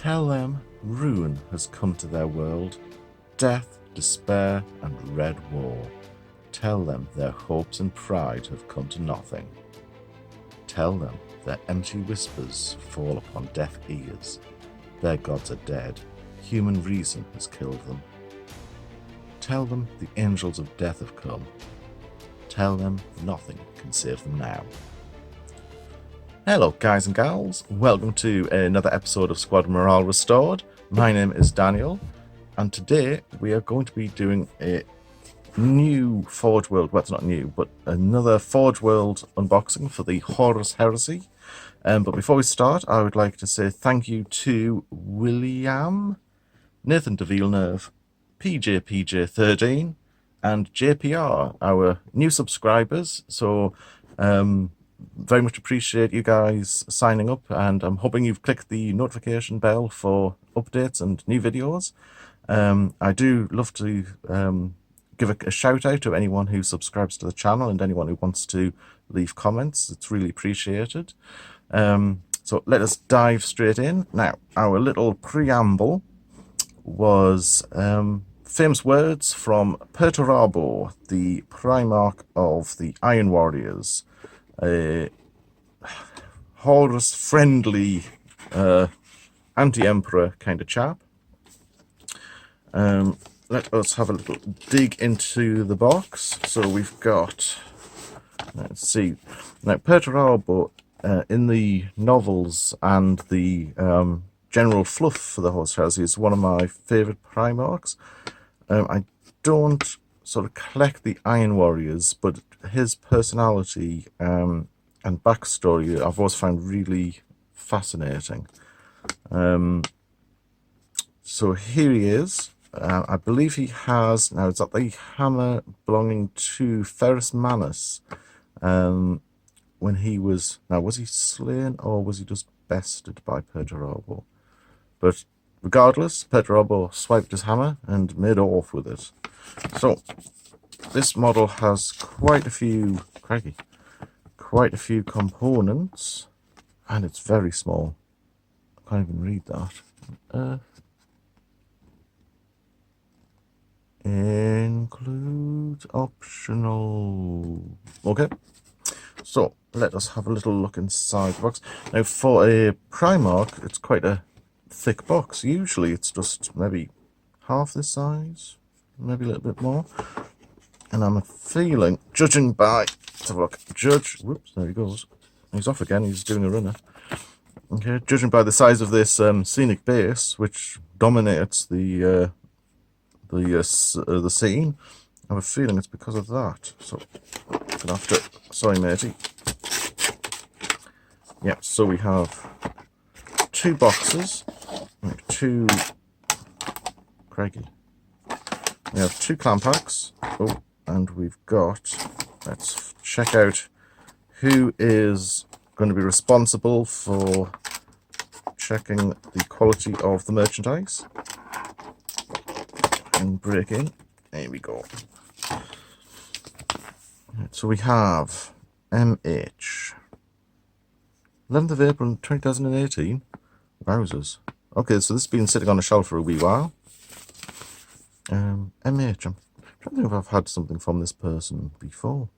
Tell them ruin has come to their world, death, despair, and red war. Tell them their hopes and pride have come to nothing. Tell them their empty whispers fall upon deaf ears. Their gods are dead. Human reason has killed them. Tell them the angels of death have come. Tell them nothing can save them now. Hello guys and gals, welcome to another episode of Squad Morale Restored. My name is Daniel, and today we are going to be doing a new Forge World, well it's not new, but another Forge World unboxing for the Horus Heresy. But before we start, I would like to say thank you to William, Nathan de Villeneuve, PJ13, and JPR, our new subscribers. So very much appreciate you guys signing up, and I'm hoping you've clicked the notification bell for updates and new videos. I do love to give a shout out to anyone who subscribes to the channel and anyone who wants to leave comments. It's really appreciated. So let us dive straight in. Now, our little preamble was famous words from Perturabo, the Primarch of the Iron Warriors. A Horus-friendly anti-emperor kind of chap. Let us have a little dig into the box. So we've got, let's see, now Perturabo in the novels and the general fluff for the Horus Heresy is one of my favourite Primarchs. I don't sort of collect the Iron Warriors, but his personality and backstory I've always found really fascinating. So here he is. I believe he has, now it's at the hammer belonging to Ferrus Manus. When he was, now was he slain or was he just bested by Perturabo? But regardless, Perturabo swiped his hammer and made off with it. So this model has quite a few, quite a few components, and it's very small. I can't even read that. Include optional. Okay, so let us have a little look inside the box. Now for a Primarch, it's quite a thick box. Usually it's just maybe half this size, maybe a little bit more. And I'm feeling, judging by, let's have a look, whoops, there he goes. He's off again, he's doing a runner. Okay, judging by the size of this scenic base, which dominates the scene, I have a feeling it's because of that. So, I'm gonna have to, sorry matey. Yeah, so we have two boxes, two, we have two clam packs. Oh, and we've got, let's check out who is going to be responsible for checking the quality of the merchandise. And breaking, there we go. So we have MH. 11th of April 2018. Wowzers. Okay, so this has been sitting on a shelf for a wee while. MH, I'm trying to think if I've had something from this person before.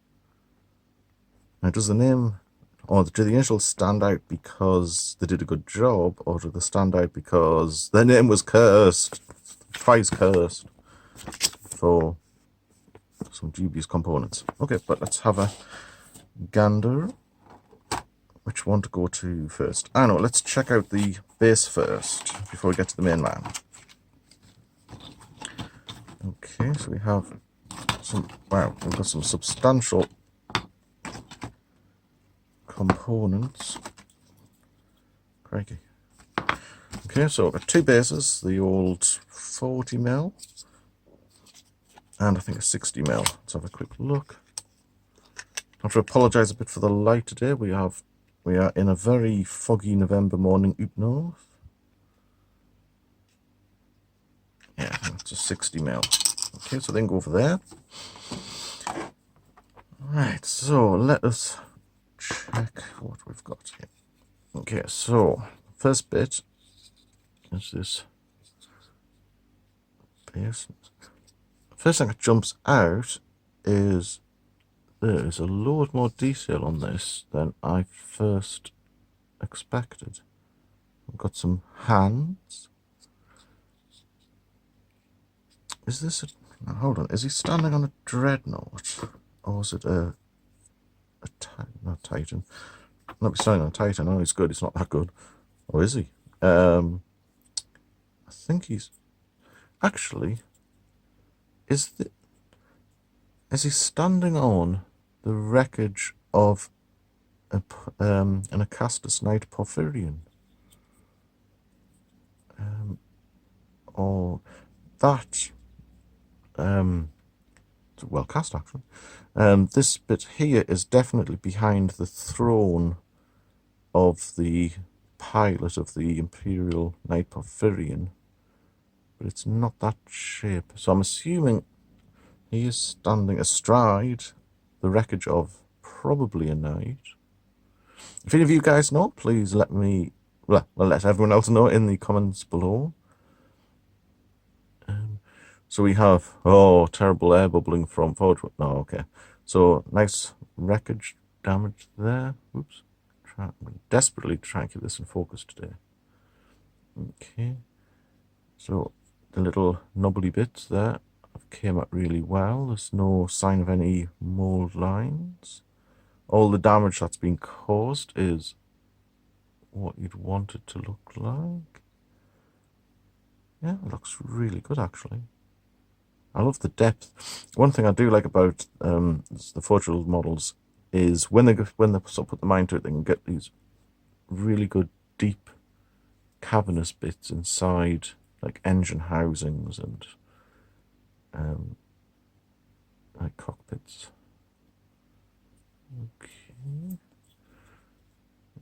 Now, does the name, or do the initials stand out because they did a good job, or do they stand out because their name was cursed, twice cursed, for some dubious components? Okay, but let's have a gander. Which one to go to first? I know, let's check out the base first, before we get to the main man. Okay, so we have some, wow, we've got some substantial components. Crikey. Okay, so we've got two bases, the old 40mm, and I think a 60mm. Let's have a quick look. I have to apologise a bit for the light today. We are in a very foggy November morning up north. Yeah, it's a 60mm. Okay, so then go over there. Right, so let us check what we've got here. Okay, so first bit is this base. First thing that jumps out is there is a lot more detail on this than I first expected. We've got some hands. Is this a... Now, hold on. Is he standing on a dreadnought? Or is it a not Titan? Not standing on a Titan. Oh, he's good. He's not that good. Or is he? I think he's... Actually, is he standing on the wreckage of an Acastus Knight Porphyrion? Or that... it's well cast, actually. This bit here is definitely behind the throne of the pilot of the Imperial Knight Porphyrion, but it's not that shape. So I'm assuming he is standing astride the wreckage of probably a knight. If any of you guys know, please let me, well, let everyone else know in the comments below. So we have, oh, terrible air bubbling from forward. No, okay. So nice wreckage damage there. Oops. I'm desperately trying to keep this in focus today. Okay. So the little knobbly bits there came out really well. There's no sign of any mold lines. All the damage that's been caused is what you'd want it to look like. Yeah, it looks really good, actually. I love the depth. One thing I do like about the Forge World models is when they sort of put the mind to it, they can get these really good deep cavernous bits inside, like engine housings and like cockpits.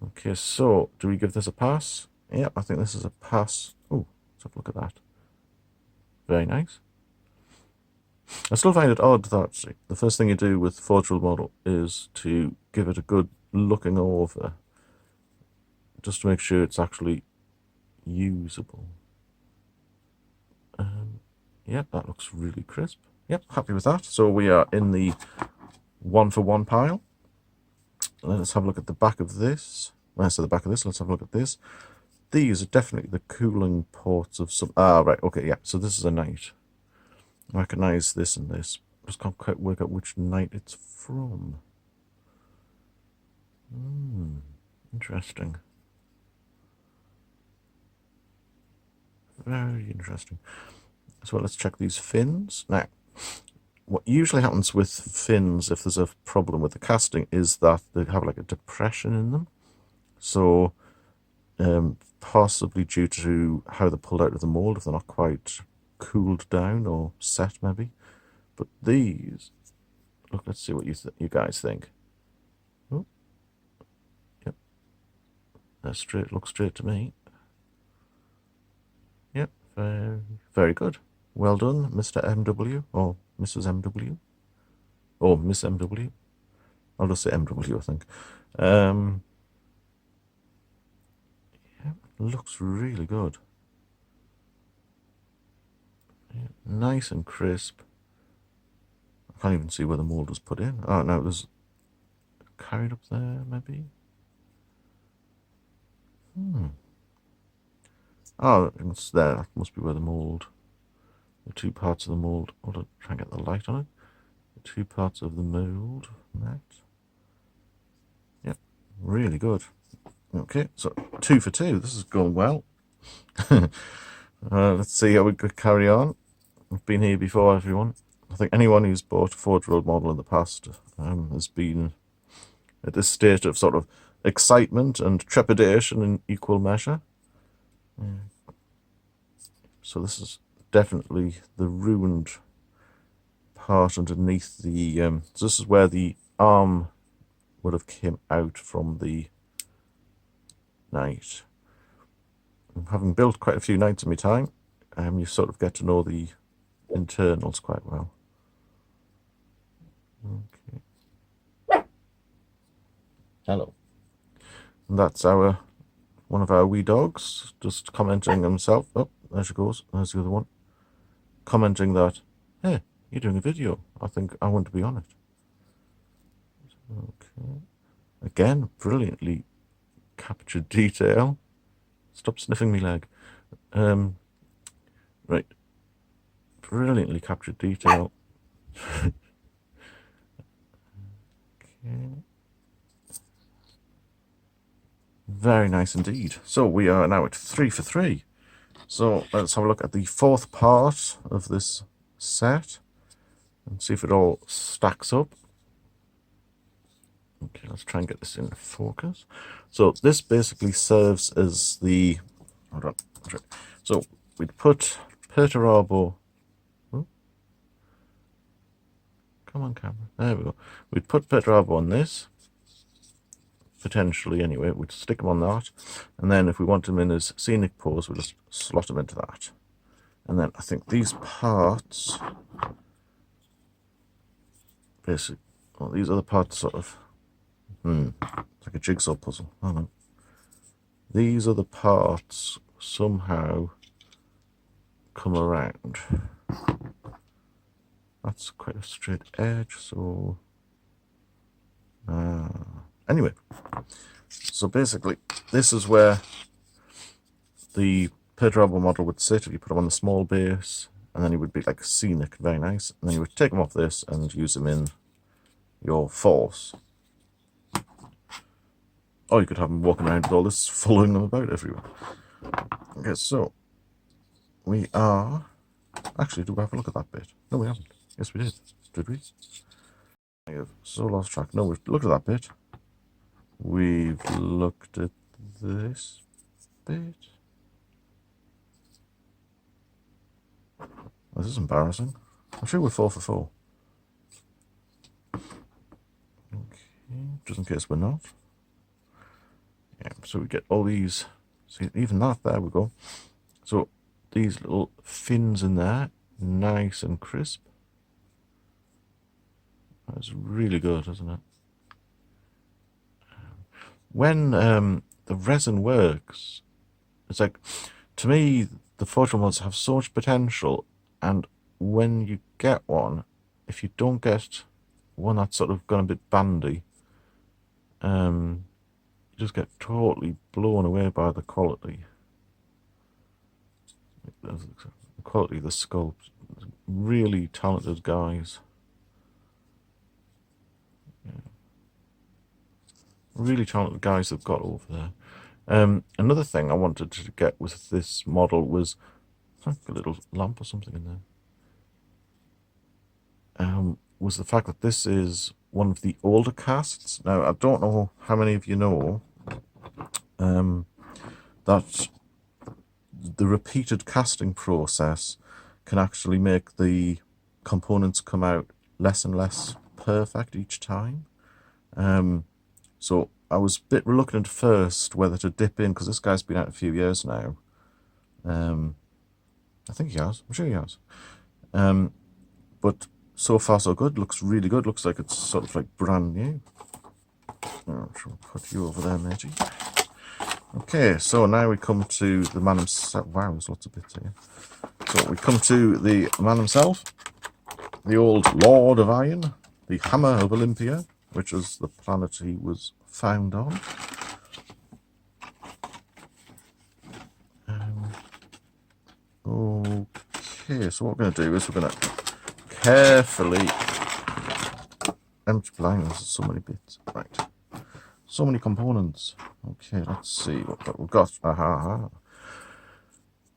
Okay, so do we give this a pass? Yeah, I think this is a pass. Oh, let's have a look at that. Very nice. I still find it odd that the first thing you do with Forge World model is to give it a good looking over, just to make sure it's actually usable. Yep, that looks really crisp. Yep, happy with that. So we are in the 1-for-1 pile. Let's have a look at the back of this. So the back of this, let's have a look at this. These are definitely the cooling ports of some... Ah, right, okay, yeah. So this is a knight. I recognise this and this. Just can't quite work out which knight it's from. Interesting. Very interesting. So let's check these fins. Now, what usually happens with fins, if there's a problem with the casting, is that they have like a depression in them. So, possibly due to how they're pulled out of the mold, if they're not quite cooled down or set, maybe. But these, look, let's see what you guys think. Oh, yep, they're straight. Looks straight to me. Yep, very good. Well done, Mr. MW or Mrs. MW or Miss MW. I'll just say MW, I think. Yeah, looks really good. Yeah, nice and crisp. I can't even see where the mold was put in. Oh, no, there's carried up there, maybe. Oh, it's there. That must be where the mold, the two parts of the mold. Hold on, try and get the light on it. The two parts of the mold. That. Yep, really good. Okay, so 2 for 2. This is going well. Let's see how we could carry on. I've been here before, everyone. I think anyone who's bought a Forge World model in the past has been at this state of sort of excitement and trepidation in equal measure. So this is definitely the ruined part underneath the... so this is where the arm would have came out from the knight. Having built quite a few knights in my time, you sort of get to know the internals quite well. Okay. Hello. And that's our one of our wee dogs, just commenting himself. Oh, there she goes. There's the other one. Commenting that, hey, you're doing a video. I think I want to be on it. Okay. Again, brilliantly captured detail. Stop sniffing me leg. Right. Brilliantly captured detail. Okay. Very nice indeed. So we are now at 3 for 3. So let's have a look at the fourth part of this set and see if it all stacks up. Okay, let's try and get this in focus. So this basically serves as the... Hold on. So we'd put Perturabo... Oh, come on, camera. There we go. We'd put Perturabo on this. Potentially, anyway. We'd stick him on that. And then if we want him in his scenic pose, we'll just slot him into that. And then I think these parts... Basically... Well, these other parts sort of... It's like a jigsaw puzzle. I don't know. These other parts somehow come around. That's quite a straight edge, so... Anyway. So basically, this is where the Perturabo model would sit if you put him on the small base, and then he would be like scenic, very nice. And then you would take him off this and use him in your force. Or you could have him walking around with all this, following them about everywhere. Okay, so we are... Actually, do we have a look at that bit? No, we haven't. Yes, we did. Did we? I have so lost track. No, we've looked at that bit. We've looked at this bit. This is embarrassing. I'm sure we're 4 for 4. Okay, just in case we're not. Yeah, so we get all these, see, even that, there we go. So these little fins in there, nice and crisp. That's really good, isn't it? When the resin works, it's like, to me, the photo mods have so much potential, and when you get one, if you don't get one that's sort of gone a bit bandy, just get totally blown away by the quality. The quality of the sculpt. Really talented guys. Yeah. Really talented guys they've got over there. Another thing I wanted to get with this model was a little lamp or something in there. Was the fact that this is one of the older casts. Now, I don't know how many of you know that the repeated casting process can actually make the components come out less and less perfect each time. So I was a bit reluctant first whether to dip in, because this guy's been out a few years now. I think he has. I'm sure he has. But so far so good. Looks really good. Looks like it's sort of like brand new. I'll put you over there, matey. Okay, so now we come to the man himself. Wow, there's lots of bits here. So we come to the man himself, the old Lord of Iron, the Hammer of Olympia, which is the planet he was found on. Okay, so what we're going to do is we're going to carefully empty blind. There's so many bits. Right. So many components. Okay, let's see what we've got.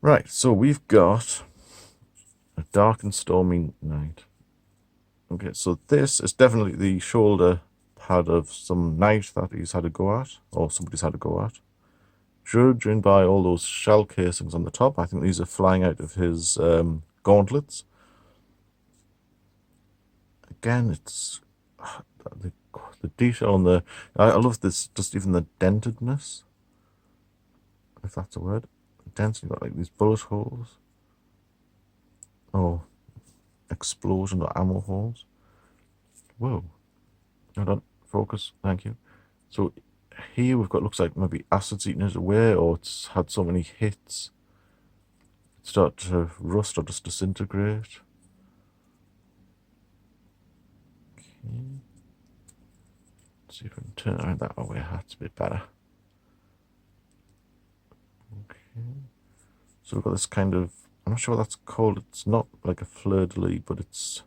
Right, so we've got a dark and stormy night. Okay, so this is definitely the shoulder pad of some knight that he's had a go at, or somebody's had a go at. Judging by all those shell casings on the top, I think these are flying out of his gauntlets. Again, it's the detail on the... I love this, just even the dentedness, if that's a word. Dents, you've got like these bullet holes. Oh, explosion or ammo holes. Whoa. Hold on, focus, thank you. So here we've got, looks like maybe acid's eating it away, or it's had so many hits it started to rust or just disintegrate. Okay. Let's see if we can turn around that way. That's a bit better. Okay. So we've got this kind of, I'm not sure what that's called. It's not like a fleur-de-lis, but it's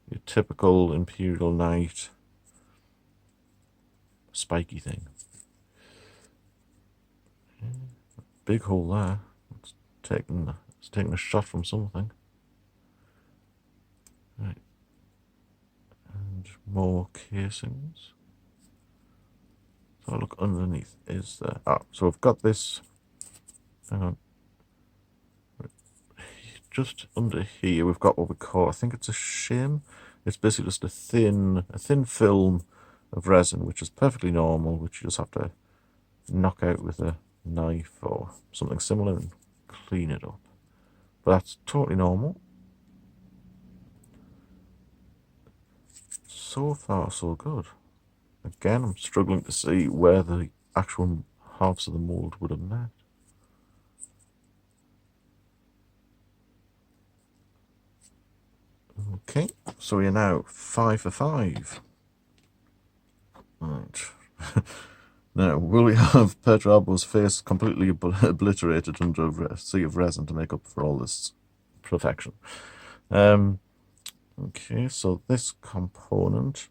your typical Imperial Knight spiky thing. Okay. Big hole there. It's taking a shot from something. Right. And more casings. So I'll look underneath. Is there? Ah, so we've got this. Hang on. Just under here, we've got what we call, I think it's a shim. It's basically just a thin film of resin, which is perfectly normal, which you just have to knock out with a knife or something similar and clean it up. But that's totally normal. So far, so good. Again, I'm struggling to see where the actual halves of the mold would have met. Okay, so we are now 5 for 5. Right. Now, will we have Perturabo's face completely obliterated under a sea of resin to make up for all this perfection? Okay, so this component.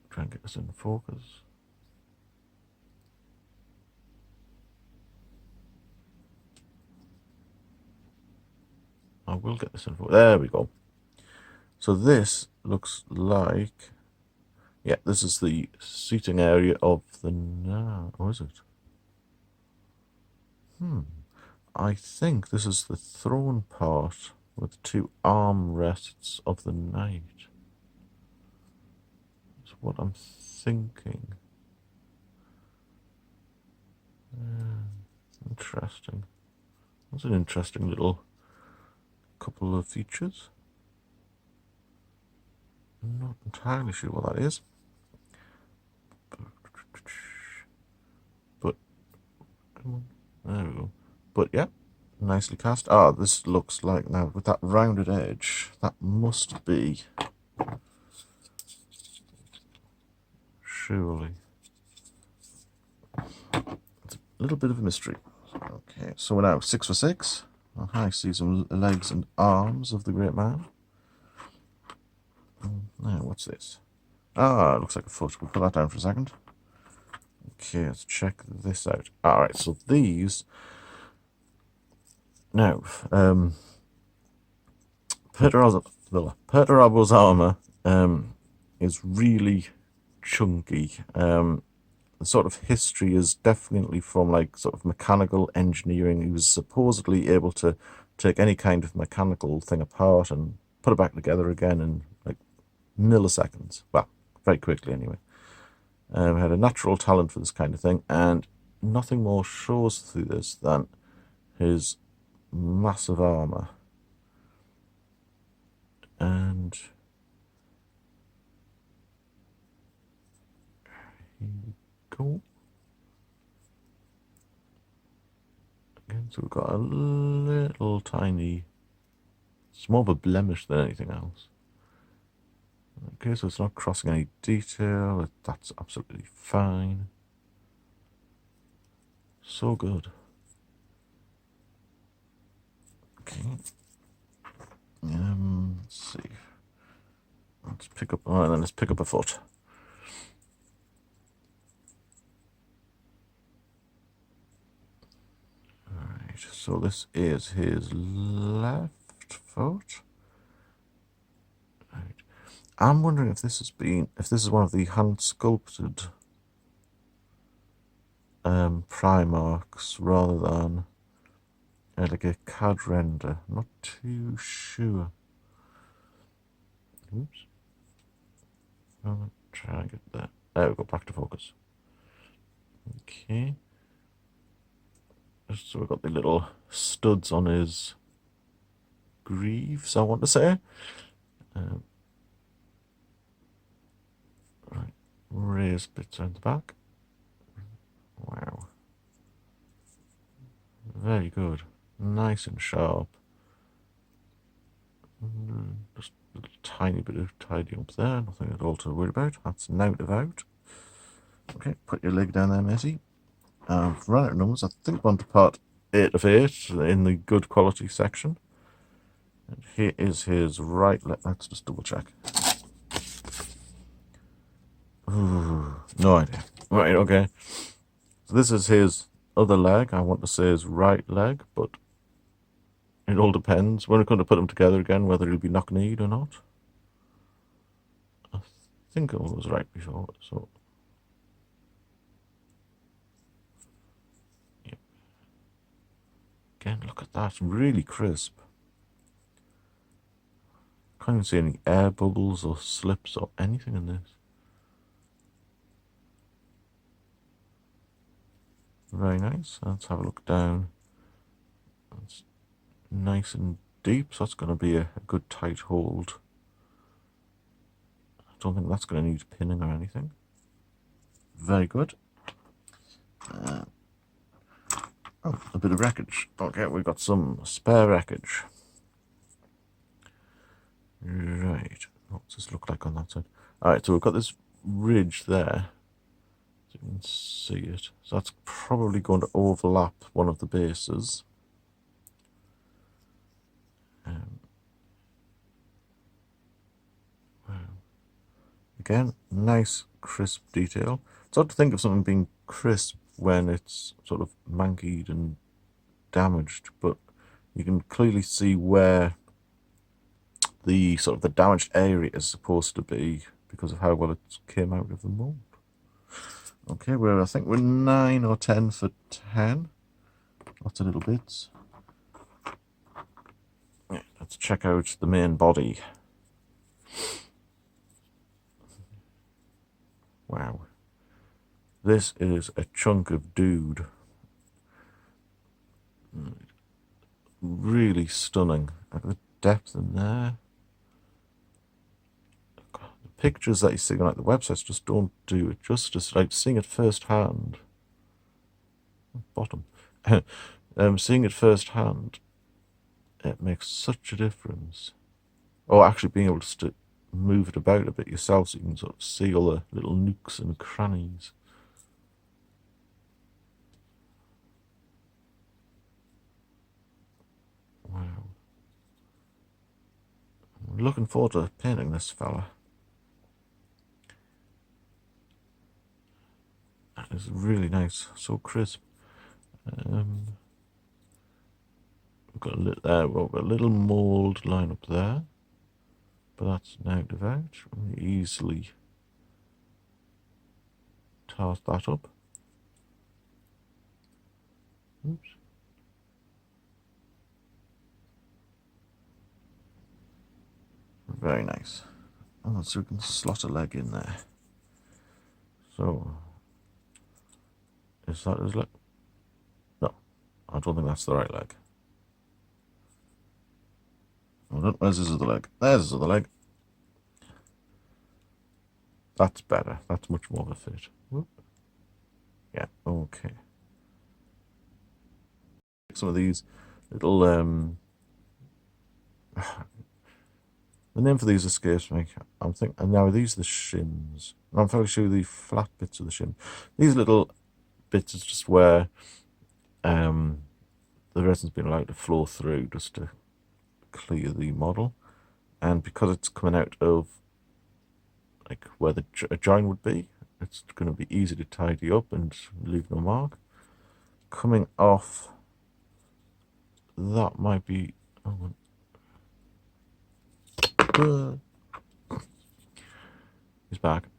Try and get this in focus. I will get this in focus. There we go. So this looks like, yeah, this is the seating area of the knight. Or is it? I think this is the throne part with the 2 arm rests of the knight. That's what I'm thinking. Interesting. That's an interesting little couple of features. I'm not entirely sure what that is. But, come on. There we go. But yeah, nicely cast. Ah, this looks like, now with that rounded edge, that must be, surely. It's a little bit of a mystery. Okay, so we're now 6 for 6. I see some legs and arms of the great man. Now, what's this? Ah, it looks like a foot. We'll put that down for a second. Okay, let's check this out. Alright, so these. Now, Perturabo's armor is really chunky. The sort of history is definitely from like sort of mechanical engineering. He was supposedly able to take any kind of mechanical thing apart and put it back together again in like milliseconds. Well, very quickly anyway. Had a natural talent for this kind of thing, and nothing more shows through this than his massive armor. And here we go. Again, so we've got a little tiny, it's more of a blemish than anything else. Okay, so it's not crossing any detail. That's absolutely fine. So good. Okay. Let's see. Let's pick up. Oh, and then let's pick up a foot. All right. So this is his left foot. Right. I'm wondering if this is one of the hand sculpted Primarchs rather than like a CAD render. I'm not too sure. Oops. I'll try and get that. There we go, back to focus. Okay. So we've got the little studs on his greaves, I want to say. Right, various bits around the back. Wow. Very good. Nice and sharp. Just a little tiny bit of tidying up there. Nothing at all to worry about. That's now out. Okay, put your leg down there, Messi. I've run out of numbers. I think we're on to part 8 of 8 in the good quality section. And here is his right leg. Let's just double check. Ooh, no idea. Right, okay. So this is his other leg. I want to say his right leg, but it all depends. When we're going to put them together again, whether he'll be knock-kneed or not. I think it was right before, so... yeah. Again, look at that. Really crisp. Can't even see any air bubbles or slips or anything in this. Very nice. Let's have a look down. It's nice and deep, so that's going to be a good tight hold. I don't think that's going to need pinning or anything. Very good. Oh, a bit of wreckage. Okay, we've got some spare wreckage. Right. What does this look like on that side? Alright, so we've got this ridge there. So you can see it. So that's probably going to overlap one of the bases. Wow. Again, nice crisp detail. It's hard to think of something being crisp when it's sort of mankied and damaged, but you can clearly see where the sort of the damaged area is supposed to be because of how well it came out of the mold. Okay, I think we're 9 or 10 for 10. Lots of little bits. Yeah, let's check out the main body. Wow. This is a chunk of dude. Really stunning. Look at the depth in there. The pictures that you see on like the websites just don't do it justice. Like seeing it firsthand. Bottom. Seeing it firsthand, it makes such a difference. Or actually being able to move it about a bit yourself so you can sort of see all the little nooks and crannies. Wow. I'm looking forward to painting this fella. That is really nice, so crisp. We've got a little there. We've got a little mold line up there, but that's now devout. We easily toss that up. Oops. Very nice. Oh, so we can slot a leg in there. So, is that his leg? No, I don't think that's the right leg. Where's his other leg? There's his other leg. That's better. That's much more of a fit. Whoop. Yeah, okay. Some of these little the name for these escapes me. I'm thinking, and now these are the shims. I'm fairly sure the flat bits of the shim. These little bits is just where the resin's been allowed to flow through just to clear the model, and because it's coming out of like where a joint would be, it's going to be easy to tidy up and leave no mark. Coming off, that might be. Oh, he's back.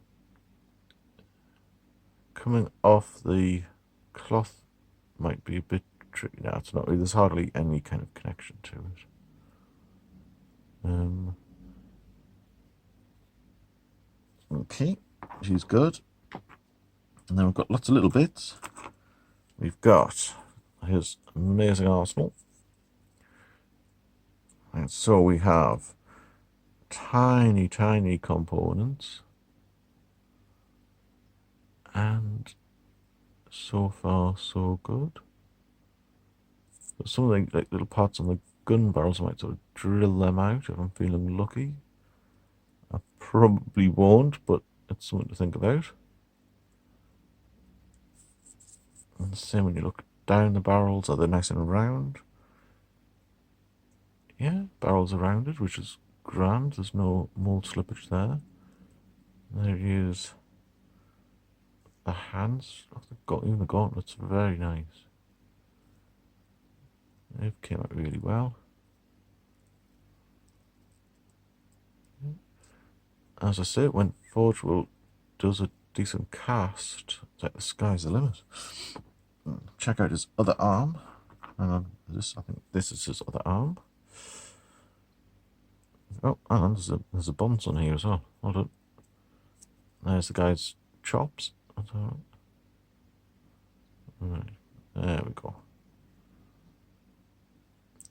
Coming off the cloth might be a bit tricky. Now it's not. There's hardly any kind of connection to it. Okay, she's good. And then we've got lots of little bits. We've got his amazing arsenal. And so we have tiny, tiny components. So far, so good. But some of the little parts on the gun barrels, I might sort of drill them out if I'm feeling lucky. I probably won't, but it's something to think about. And the same when you look down the barrels, are they nice and round? Yeah, barrels are rounded, which is grand. There's no mold slippage there. There is the hands. Even the gauntlets are very nice. They came out really well. As I say, when Forge World does a decent cast, it's like the sky's the limit. Check out his other arm. I think this is his other arm. Oh, hang on, there's a bonds on here as well. Hold on. There's the guy's chops. Right, there we go.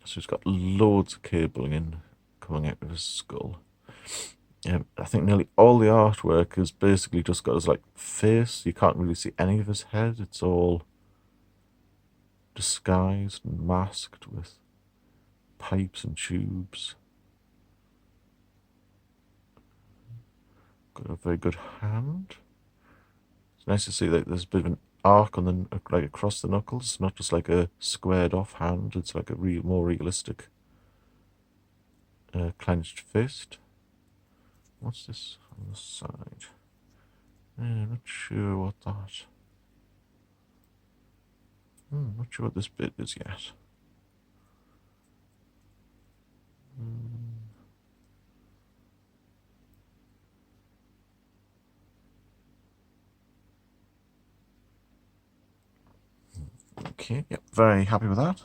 So he's got loads of cabling coming out of his skull. I think nearly all the artwork has basically just got his face. You can't really see any of his head. It's all disguised and masked with pipes and tubes. Got a very good hand. It's nice to see that there's a bit of an arc on across the knuckles. It's not just like a squared off hand. It's like a more realistic clenched fist. What's this on the side? I'm not sure what that. Not sure what this bit is yet. Okay, yep, very happy with that.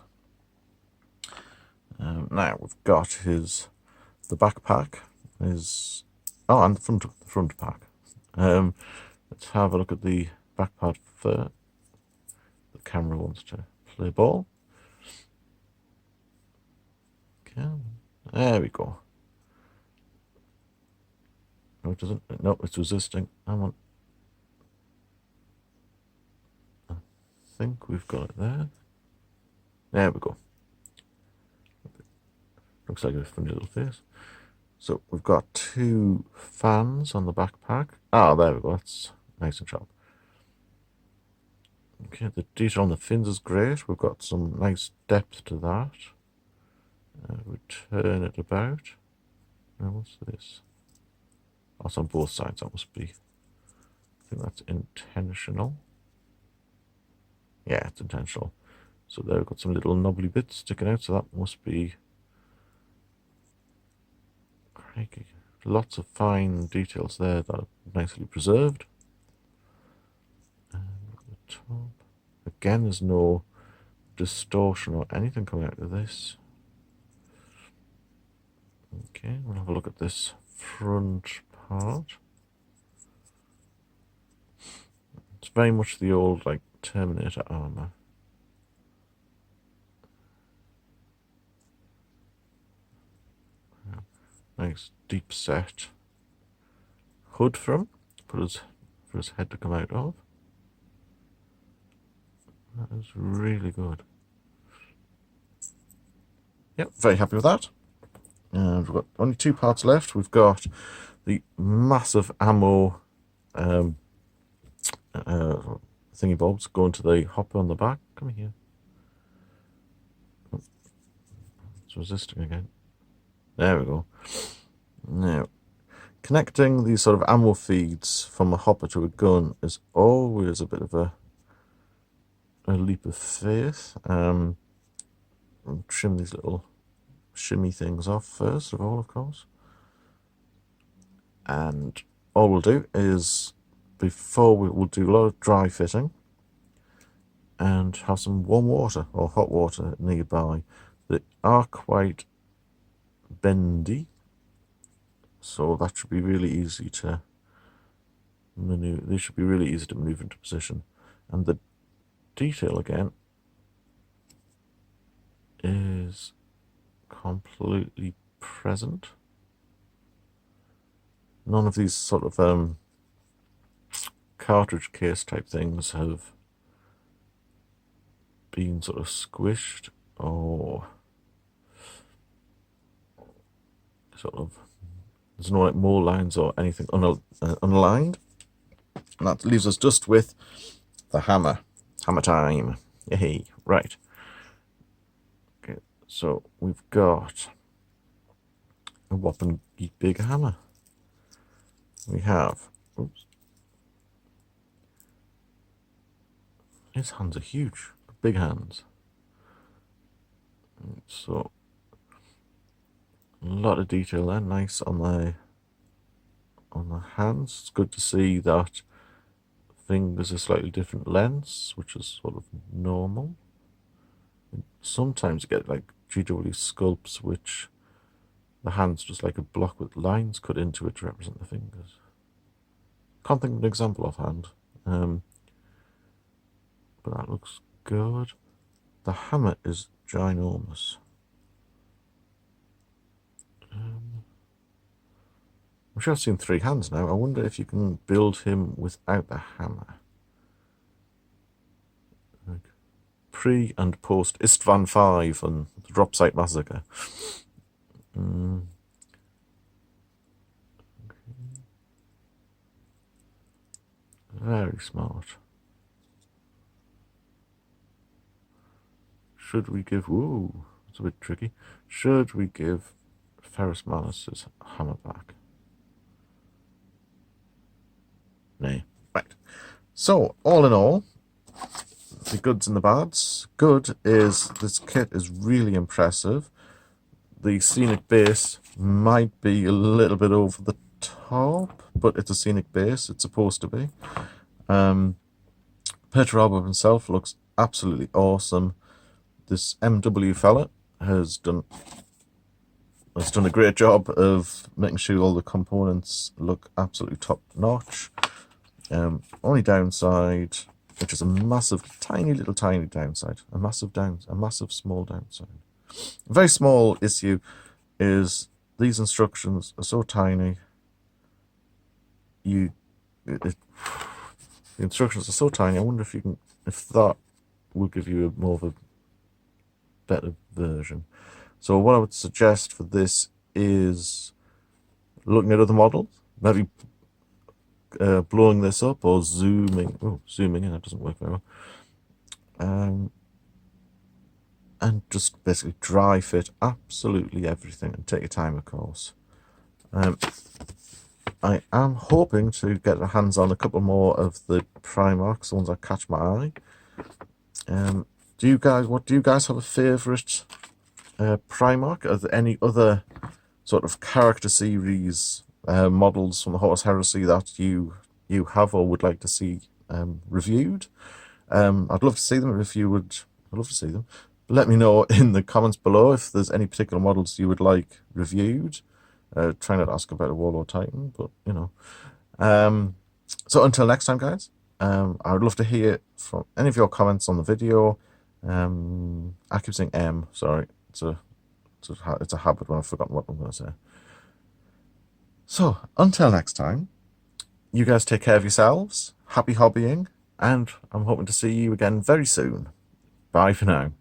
Now we've got the backpack is and the front pack. Let's have a look at the back part first. The camera wants to play ball. Okay, there we go. No, it doesn't. No, it's resisting. Hang on. I think we've got it there. There we go. Looks like a funny little face. So we've got 2 fans on the backpack. There we go. That's nice and sharp. Okay, the detail on the fins is great. We've got some nice depth to that. We turn it about. Now what's this? Oh, it's on both sides. That must be. I think that's intentional. Yeah, it's intentional. So there we've got some little knobbly bits sticking out. So that must be. Crikey. Lots of fine details there that are nicely preserved. And look at the top. Again, there's no distortion or anything coming out of this. Okay, we'll have a look at this front part. It's very much the old Terminator armor. Nice deep set hood for him, for his head to come out of. That is really good. Yep, very happy with that. And we've got only 2 parts left. We've got the massive ammo thingy bobs going to the hopper on the back. Come here. Oh, it's resisting again. There we go. Now, connecting these sort of ammo feeds from a hopper to a gun is always a bit of a leap of faith. I'll trim these little shimmy things off first of all, of course. And all we'll do is, before we'll do a lot of dry fitting and have some warm water or hot water nearby. They are quite bendy, so that should be really easy to maneuver. They should be really easy to move into position. And the detail again is completely present. None of these sort of cartridge case type things have been sort of squished or sort of, there's no like more lines or anything unaligned. And that leaves us just with the hammer. Hammer time. Yay, right. Okay, so we've got a whopping big hammer. We have, oops. His hands are huge, big hands. So a lot of detail there, nice on the hands. It's good to see that fingers are slightly different lengths, which is sort of normal. Sometimes you get like GW sculpts which the hand's just like a block with lines cut into it to represent the fingers. Can't think of an example offhand, but that looks good. The hammer is ginormous. I'm sure I've seen 3 hands now. I wonder if you can build him without the hammer. Like pre and post Istvan 5 and the Drop Site Massacre. Okay. Very smart. Should we give... Ooh, it's a bit tricky. Should we give Ferrus Malus his hammer back? Nay. Right. So, all in all, the goods and the bads. Good is this kit is really impressive. The scenic base might be a little bit over the top, but it's a scenic base. It's supposed to be. Perturabo himself looks absolutely awesome. This MW fella has done a great job of making sure all the components look absolutely top notch. Only downside, which is a massive, tiny downside, a massive small downside. A very small issue is these instructions are so tiny. The instructions are so tiny. I wonder if that will give you more of a better version. So what I would suggest for this is looking at other models, maybe blowing this up or zooming in. That doesn't work very well. And just basically dry fit absolutely everything and take your time, of course. I am hoping to get our hands on a couple more of the Primarchs, the ones that catch my eye. Do you guys have a favourite Primarch? Are there any other sort of character series models from the Horus Heresy that you have or would like to see reviewed? I'd love to see them if you would. I'd love to see them. Let me know in the comments below if there's any particular models you would like reviewed. Try not to ask about a Warlord Titan, but you know. So until next time, guys, I would love to hear from any of your comments on the video. I keep saying sorry. It's a habit when I've forgotten what I'm going to say. So until next time, you guys take care of yourselves. Happy hobbying, and I'm hoping to see you again very soon. Bye for now.